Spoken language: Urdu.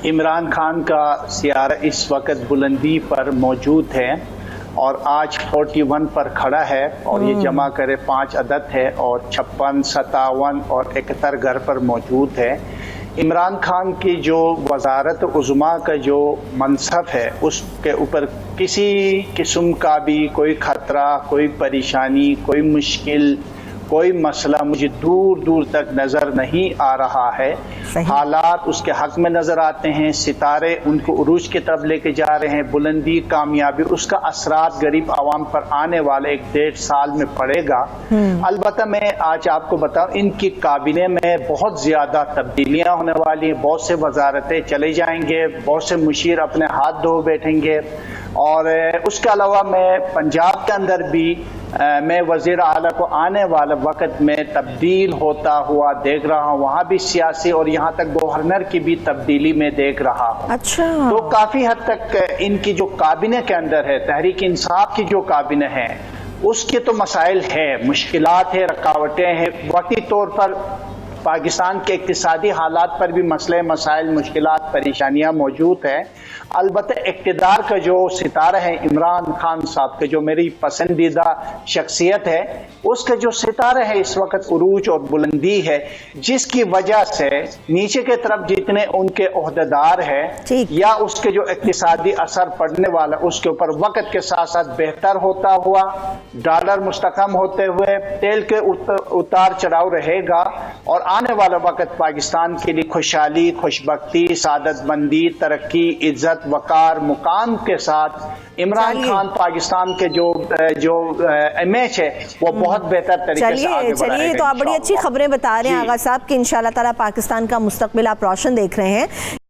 عمران خان کا سیارہ اس وقت بلندی پر موجود ہے اور آج 41 پر کھڑا ہے اور یہ جمع کرے 5 عدد ہے اور 56 57 اور 71 گھر پر موجود ہے۔ عمران خان کی جو وزارت عظمیٰ کا جو منصب ہے اس کے اوپر کسی قسم کا بھی کوئی خطرہ، کوئی پریشانی، کوئی مشکل، کوئی مسئلہ مجھے دور دور تک نظر نہیں آ رہا ہے۔ حالات اس کے حق میں نظر آتے ہیں، ستارے ان کو عروج کی طرف لے کے جا رہے ہیں، بلندی، کامیابی، اس کا اثرات غریب عوام پر آنے والے 1-1.5 سال میں پڑے گا۔ البتہ میں آج آپ کو بتاؤں ان کی کابینہ میں بہت زیادہ تبدیلیاں ہونے والی ہیں، بہت سے وزارتیں چلے جائیں گے، بہت سے مشیر اپنے ہاتھ دھو بیٹھیں گے، اور اس کے علاوہ میں پنجاب کے اندر بھی میں وزیر اعلیٰ کو آنے والے وقت میں تبدیل ہوتا ہوا دیکھ رہا ہوں، وہاں بھی سیاسی اور یہاں تک گورنر کی بھی تبدیلی میں دیکھ رہا ہوں۔ اچھا، تو کافی حد تک ان کی جو کابینہ کے اندر ہے، تحریک انصاف کی جو کابینہ ہے اس کے تو مسائل ہے، مشکلات ہے، رکاوٹیں ہیں، وقتی طور پر پاکستان کے اقتصادی حالات پر بھی مسئلے، مسائل، مشکلات، پریشانیاں موجود ہیں۔ البتہ اقتدار کا جو ستارہ ہے عمران خان صاحب کے، جو میری پسندیدہ شخصیت ہے، اس کا جو ستارہ ہے اس وقت عروج اور بلندی ہے، جس کی وجہ سے نیچے کے طرف جتنے ان کے عہدیدار ہیں یا اس کے جو اقتصادی اثر پڑنے والا اس کے اوپر وقت کے ساتھ ساتھ بہتر ہوتا ہوا، ڈالر مستحکم ہوتے ہوئے، تیل کے اتار چڑھاؤ رہے گا، اور آنے والا وقت پاکستان کے لیے خوشحالی، خوشبختی، سعادت مندی، ترقی، عزت، وقار، مقام کے ساتھ عمران خان پاکستان کے جو امیج ہے وہ بہت بہتر طریقے سے آگے بڑھائے گا۔ چلیے، تو آپ بڑی اچھی خبریں بتا رہے ہیں آغا صاحب کہ انشاءاللہ تعالی پاکستان کا مستقبل آپ روشن دیکھ رہے ہیں۔